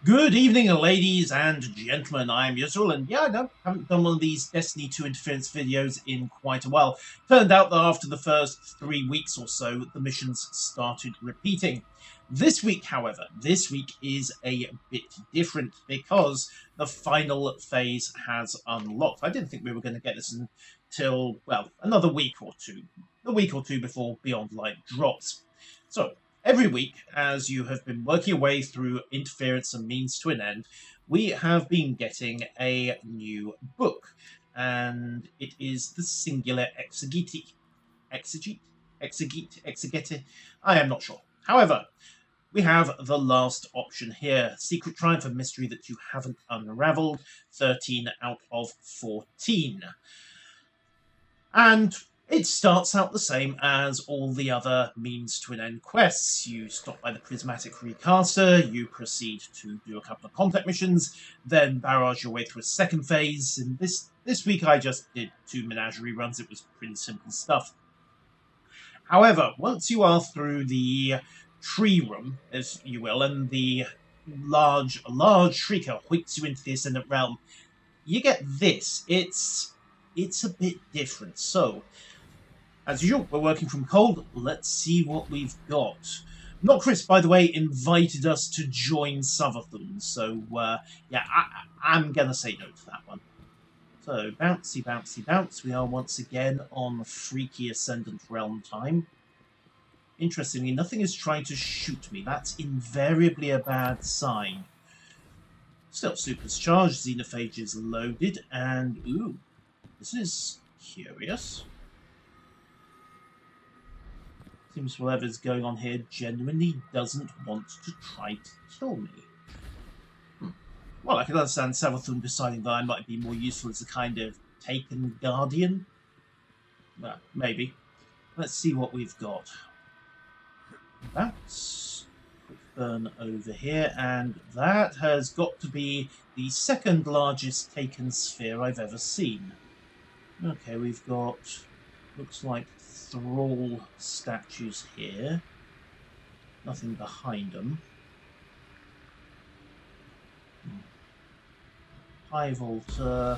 Good evening, ladies and gentlemen. I'm Yusril, and yeah, no, haven't done one of these Destiny 2 interference videos in quite a while. Turned out that after the first 3 weeks or so, the missions started repeating. This week, however, is a bit different because the final phase has unlocked. I didn't think we were going to get this until, well, another week or two. A week or two before Beyond Light drops. So, every week, as you have been working your way through interference and means to an end, we have been getting a new book, and it is the Singular Exegete. Exegete? I am not sure. However, we have the last option here, Secret Triumph, a mystery that you haven't unraveled, 13 out of 14. And it starts out the same as all the other means to an end quests. You stop by the Prismatic Recaster, you proceed to do a couple of contact missions, then barrage your way through a second phase. And this week I just did 2 menagerie runs. It was pretty simple stuff. However, once you are through the tree room, as you will, and the large shrieker hoiks you into the Ascendant Realm, you get this. It's a bit different. So, as usual, we're working from cold. Let's see what we've got. Not Chris, by the way, invited us to join Savathun, so yeah, I'm going to say no to that one. So, bouncy, bouncy, bounce. We are once again on freaky Ascendant Realm time. Interestingly, nothing is trying to shoot me. That's invariably a bad sign. Still supercharged, Xenophage is loaded, and ooh, this is curious. Seems whatever's going on here genuinely doesn't want to try to kill me. Well, I can understand Savathun deciding that I might be more useful as a kind of taken guardian. Well, maybe. Let's see what we've got. That's quick burn over here, and that has got to be the second largest taken sphere I've ever seen. Okay, we've got, looks like Thrall statues here. Nothing behind them. Hive altar.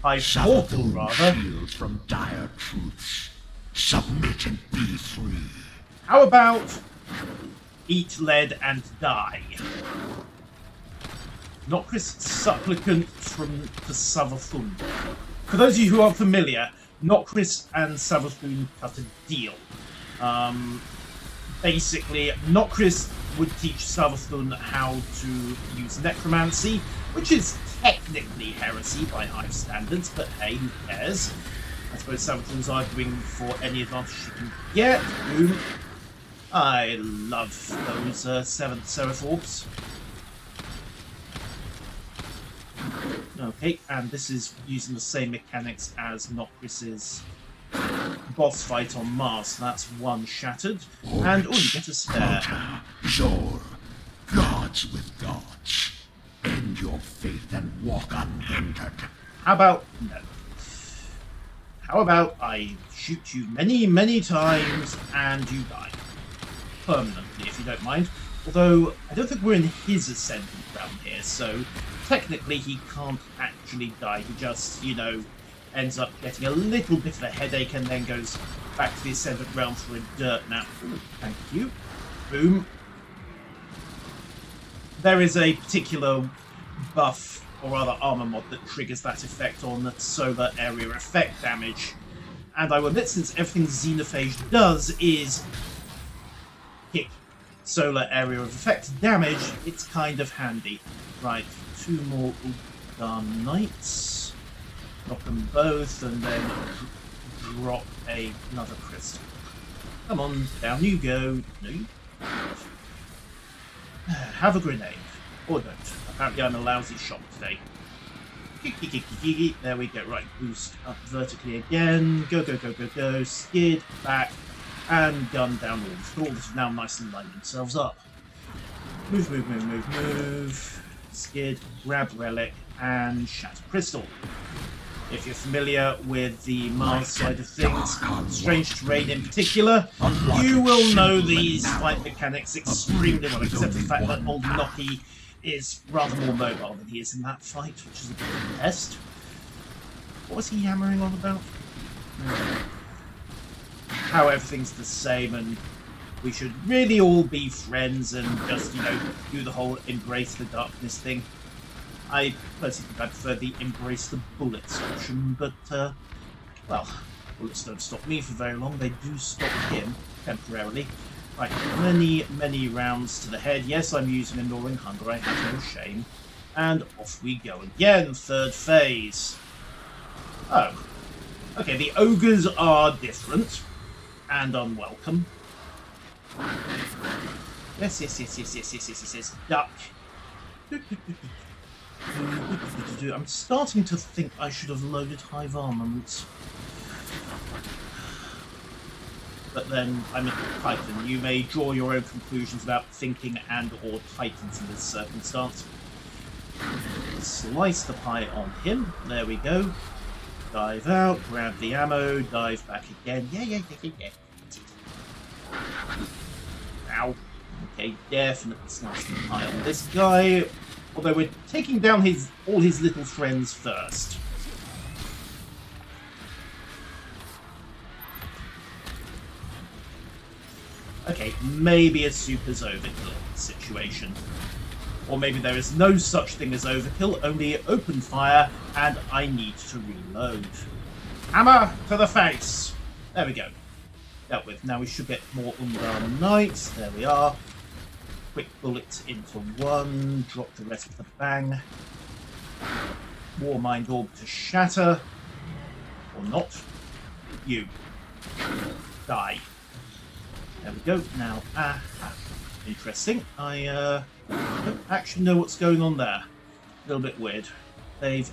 Hive portal, rather. Shield from dire truths. Submit and be free. How about eat lead and die? Nocris supplicant from the Savathun. For those of you who aren't familiar, Nocris and Savathun cut a deal. Basically, Nocris would teach Savathun how to use necromancy, which is technically heresy by Hive standards, but hey, who cares? I suppose Savathun's arguing for any advantage she can get. Boom. I love those 7th Seraph orbs. Okay, and this is using the same mechanics as Nocris's boss fight on Mars. So that's one shattered. And, oh, you get a spare. Zor, gods with gods. End your faith and walk unhindered. How about, no. How about I shoot you many, many times and you die? Permanently, if you don't mind. Although, I don't think we're in his Ascendant Realm here, so technically he can't actually die. He just, you know, ends up getting a little bit of a headache and then goes back to the Ascendant Realm for a dirt nap. Ooh, thank you. Boom. There is a particular buff, or rather armor mod, that triggers that effect on the solar area effect damage. And I will admit, since everything Xenophage does is hit solar area of effect damage, it's kind of handy. Right, 2 more Ulgar Knights. Knock them both, and then drop another crystal. Come on, down you go. No, you don't. Have a grenade. Or don't. Apparently I'm a lousy shot today. There we go. Right, boost up vertically again. Go, go, go, go, go. Skid, back, and gun down all the thralls have now nicely lined themselves up. Move, move, move, move, move. Skid, grab relic, and shatter crystal. If you're familiar with the Mars side of things, strange terrain in particular, you will know these fight mechanics extremely well, except for the fact that old Noki is rather more mobile than he is in that fight, which is a bit of a test. What was he yammering on about? How everything's the same and we should really all be friends and just, do the whole embrace the darkness thing. I personally think I prefer the embrace the bullets option, but, well, bullets don't stop me for very long. They do stop him, temporarily. Right, many rounds to the head. Yes, I'm using a gnawing hunger, I have no shame. And off we go again, third phase. Oh. Okay, the ogres are different and unwelcome. Yes. Duck. I'm starting to think I should have loaded hive armaments. But then I'm a Titan. You may draw your own conclusions about thinking and or Titans in this circumstance. Slice the pie on him. There we go. Dive out, grab the ammo, dive back again. Yeah. Ow. Okay, definitely slice the pie on this guy. Although we're taking down all his little friends first. Okay, maybe a super's overkill situation. Or maybe there is no such thing as overkill, only open fire, and I need to reload. Hammer to the face! There we go. Dealt with. Now we should get more Undar Knights. There we are. Quick bullets into one. Drop the rest with a bang. War Mind Orb to shatter. Or not. You. Die. There we go. Now, interesting. I don't actually know what's going on there. A little bit weird. Okay,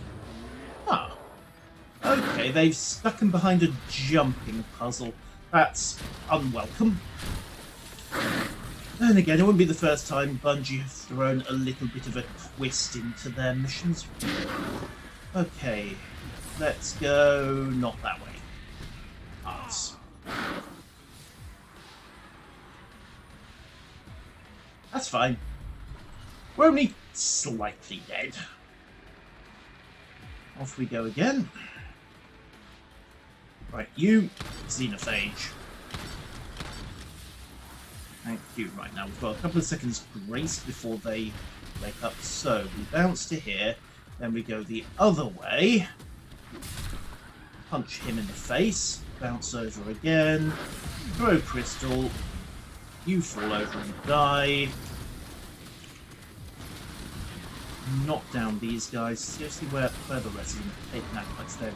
they've stuck him behind a jumping puzzle. That's unwelcome. Then again, it wouldn't be the first time Bungie have thrown a little bit of a twist into their missions. Okay, let's go not that way. Arse. That's fine. We're only slightly dead. Off we go again. Right, you, Xenophage. Thank you. Right, now we've got a couple of seconds grace before they wake up. So, we bounce to here, then we go the other way. Punch him in the face. Bounce over again. Throw crystal. You fall over and die. Knock down these guys. Seriously, where the rest of them are taking that place? There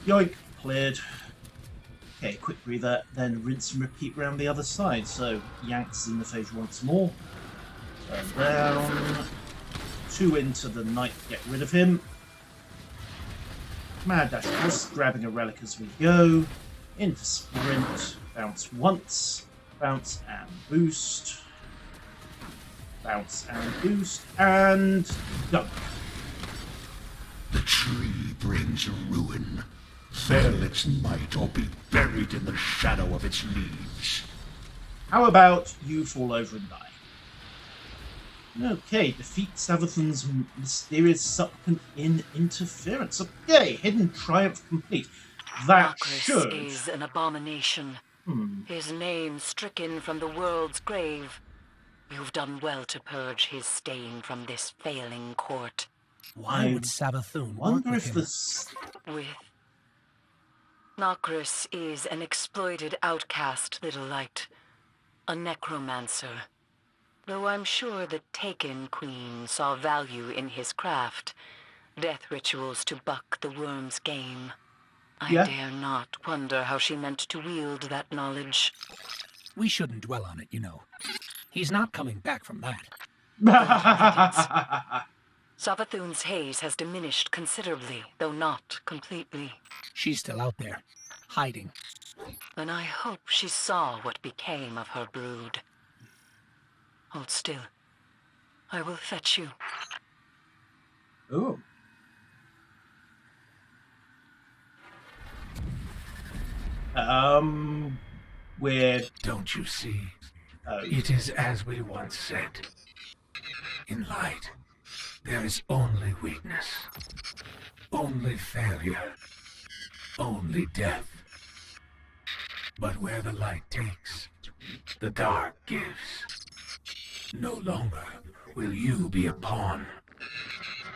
we go. Yoink, cleared. Okay, quick breather, then rinse and repeat round the other side. So, yanks in the face once more. Turn down. 2 into the knight to get rid of him. Mad dash across, grabbing a relic as we go. Into sprint. Bounce once. Bounce and boost. Bounce and boost. And dunk. The tree brings ruin. Fell its might or be buried in the shadow of its leaves. How about you fall over and die? Okay, defeat Savathun's mysterious supplicant in interference. Okay, hidden triumph complete. That should... is an abomination. His name stricken from the world's grave. You've done well to purge his stain from this failing court. Why would Savathun wonder work if with him? With Nokris is an exploited outcast, little light. A necromancer. Though I'm sure the Taken Queen saw value in his craft. Death rituals to buck the worm's game. I dare not wonder how she meant to wield that knowledge. We shouldn't dwell on it, you know. He's not coming back from that. Savathun's haze has diminished considerably, though not completely. She's still out there, hiding. And I hope she saw what became of her brood. Hold still. I will fetch you. Ooh. We're... Don't you see? Oh. It is as we once said. In light, there is only weakness, only failure, only death. But where the light takes, the dark gives. No longer will you be a pawn.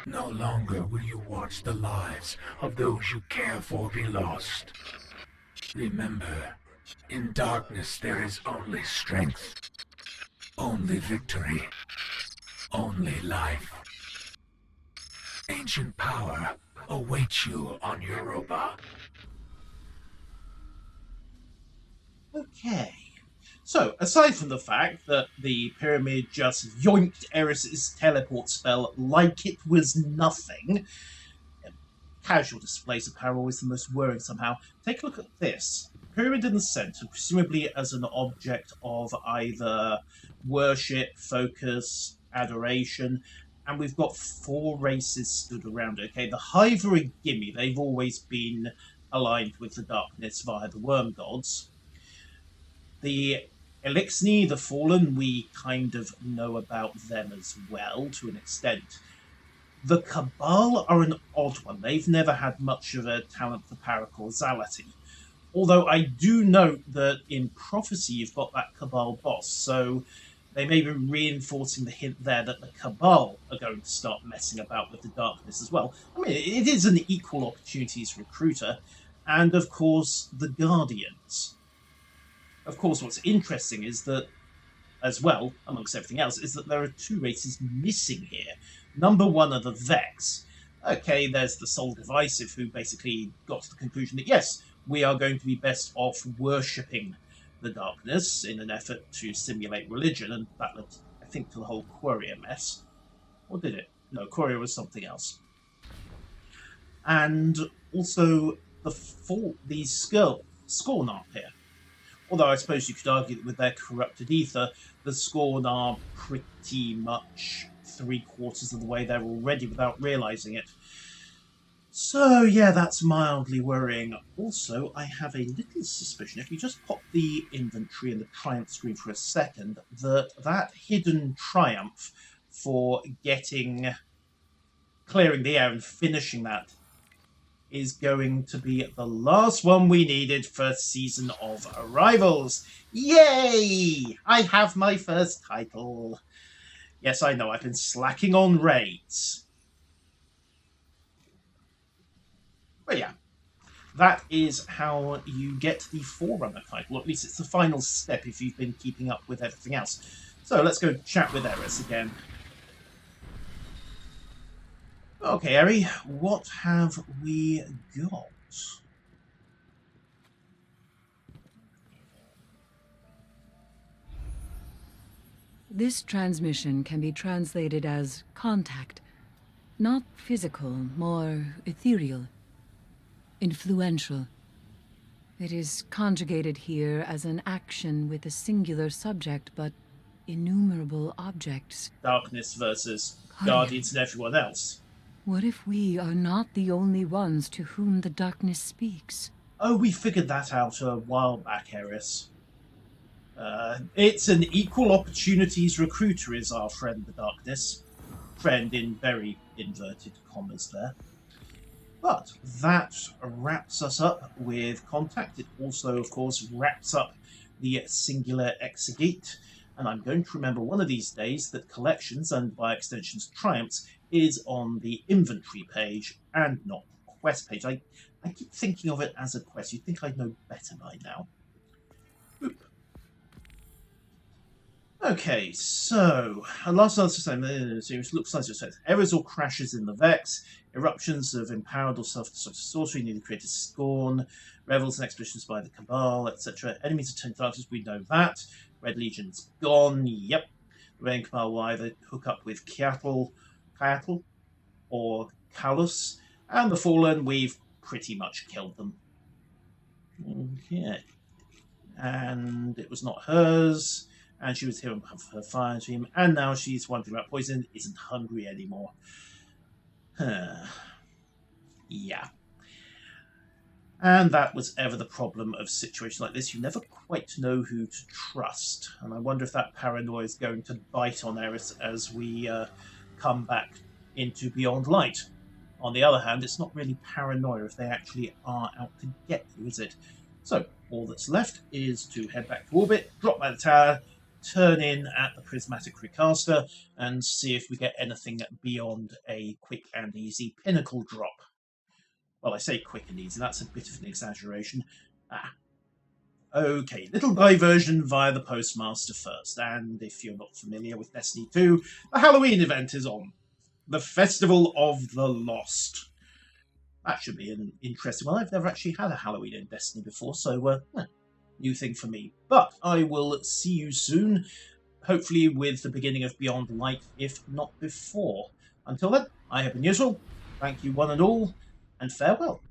No longer will you watch the lives of those you care for be lost. Remember, in darkness there is only strength, only victory, only life. Ancient power awaits you on Europa. Okay. So, aside from the fact that the pyramid just yoinked Eris's teleport spell like it was nothing, casual displays of power are always the most worrying somehow. Take a look at this. Pyramid in the center, presumably as an object of either worship, focus, adoration, and we've got 4 races stood around it. Okay, the Hive are a gimme. They've always been aligned with the darkness via the worm gods. The Elixni, the Fallen, we kind of know about them as well, to an extent. The Cabal are an odd one. They've never had much of a talent for paracausality. Although I do note that in Prophecy you've got that Cabal boss, so they may be reinforcing the hint there that the Cabal are going to start messing about with the darkness as well. I mean, it is an equal opportunities recruiter, and of course the Guardians. Of course, what's interesting is that, as well, amongst everything else, is that there are 2 races missing here. Number 1 are the Vex. Okay, there's the Soul Divisive, who basically got to the conclusion that, yes, we are going to be best off worshipping the darkness in an effort to simulate religion, and that led, I think, to the whole Quoria mess. Or did it? No, Quoria was something else. And also the Scorn aren't here. Although I suppose you could argue that with their corrupted ether, the Scorn are pretty much 3/4 of the way there already without realising it. So, yeah, that's mildly worrying. Also, I have a little suspicion, if you just pop the inventory and the triumph screen for a second, that hidden triumph for clearing the air and finishing that is going to be the last one we needed for Season of Arrivals. Yay! I have my first title. Yes, I know, I've been slacking on raids. But yeah, that is how you get the Forerunner title, or at least it's the final step if you've been keeping up with everything else. So let's go chat with Eris again. Okay, Eri, what have we got? This transmission can be translated as contact. Not physical, more ethereal. Influential. It is conjugated here as an action with a singular subject, but innumerable objects. Darkness versus Guardians and everyone else. What if we are not the only ones to whom the darkness speaks? Oh, we figured that out a while back, Eris. It's an equal opportunities recruiter, is our friend the darkness. Friend in very inverted commas there. But that wraps us up with Contact. It also, of course, wraps up the singular exegete. And I'm going to remember one of these days that Collections, and by extensions Triumphs, is on the inventory page and not the quest page. I keep thinking of it as a quest. You'd think I'd know better by now. Oop. Okay, so last series looks like it says errors or crashes in the Vex, eruptions of empowered or self-destructive sorcery, newly created Scorn, revels and expeditions by the Cabal, etc. Enemies of 10 darkness, we know that. Red Legion's gone, yep. The Red Cabal will either hook up with Kiatl, or Kalus, and the Fallen, we've pretty much killed them. Okay. And it was not hers, and she was here on behalf of her fire team, and now she's wondering about poison, isn't hungry anymore. Yeah. And that was ever the problem of situations like this. You never quite know who to trust. And I wonder if that paranoia is going to bite on Eris as we come back into Beyond Light. On the other hand, it's not really paranoia if they actually are out to get you, is it? So, all that's left is to head back to orbit, drop by the tower, turn in at the prismatic recaster, and see if we get anything beyond a quick and easy pinnacle drop. Well, I say quick and easy, that's a bit of an exaggeration. Okay, little diversion via the Postmaster first, and if you're not familiar with Destiny 2, the Halloween event is on. The Festival of the Lost. That should be an interesting one. I've never actually had a Halloween in Destiny before, so new thing for me. But I will see you soon, hopefully with the beginning of Beyond Light, if not before. Until then, I have been useful. Thank you one and all, and farewell.